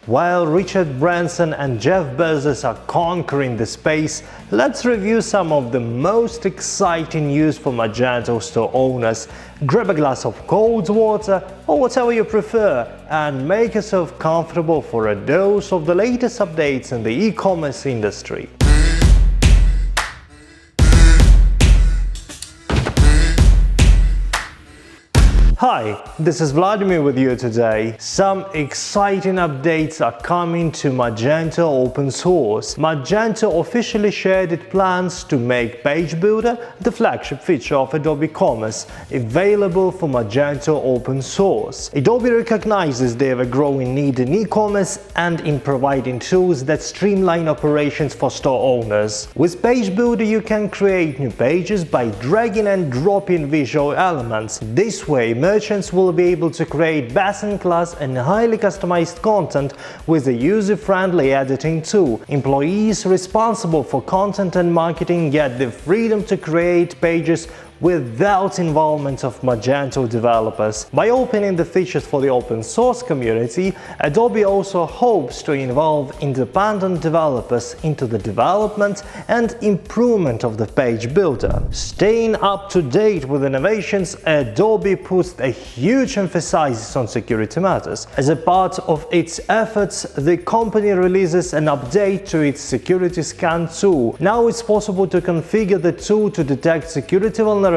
While Richard Branson and Jeff Bezos are conquering the space, let's review some of the most exciting news for Magento store owners. Grab a glass of cold water or whatever you prefer and make yourself comfortable for a dose of the latest updates in the e-commerce industry. Hi, this is Vladimir with you today. Some exciting updates are coming to Magento Open Source. Magento officially shared its plans to make Page Builder, the flagship feature of Adobe eCommerce, available for Magento Open Source. Adobe recognizes the ever-growing need in e-commerce and in providing tools that streamline operations for store owners. With Page Builder, you can create new pages by dragging and dropping visual elements. This way, merchants will be able to create best-in-class and highly customized content with a user-friendly editing tool. Employees responsible for content and marketing get the freedom to create pages without involvement of Magento developers. By opening the features for the open source community, Adobe also hopes to involve independent developers into the development and improvement of the page builder. Staying up to date with innovations, Adobe puts a huge emphasis on security matters. As a part of its efforts, the company releases an update to its security scan tool. Now it's possible to configure the tool to detect security vulnerabilities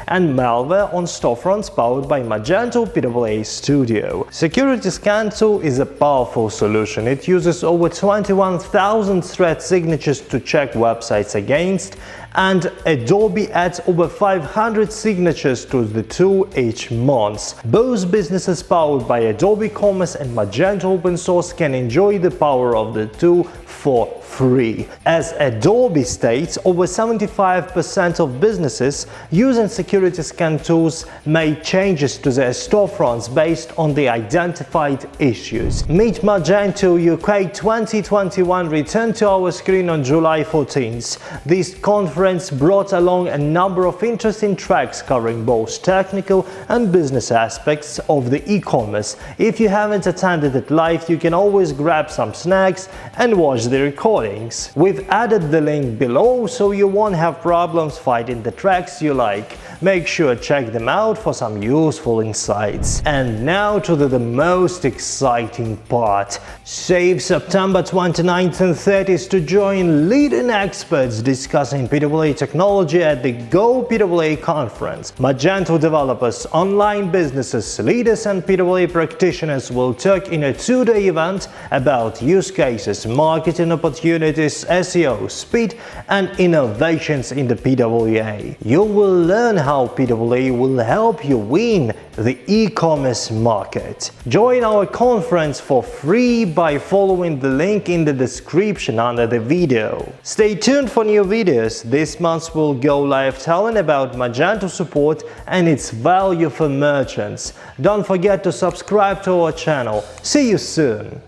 and malware on storefronts powered by Magento GoPWA Studio. Security Scan Tool is a powerful solution. It uses over 21,000 threat signatures to check websites against, and Adobe adds over 500 signatures to the tool each month. Both businesses powered by Adobe eCommerce and Magento Open Source can enjoy the power of the tool for free. As Adobe states, over 75% of businesses using security scan tools made changes to their storefronts based on the identified issues. Meet Magento UK 2021 returned to our screen on July 14th. This conference brought along a number of interesting tracks covering both technical and business aspects of the e-commerce. If you haven't attended it live, you can always grab some snacks and watch the recordings. We've added the link below so you won't have problems finding the tracks you like. Make sure to check them out for some useful insights. And now to the most exciting part. Save September 29th and 30th to join leading experts discussing PWA technology at the GoPWA Conference. Magento developers, online businesses, leaders and PWA practitioners will talk in a two-day event about use cases, marketing opportunities, SEO, speed and innovations in the PWA. You will learn how PWA will help you win the e-commerce market. Join our conference for free by following the link in the description under the video. Stay tuned for new videos. This month we'll go live telling about Magento support and its value for merchants. Don't forget to subscribe to our channel. See you soon!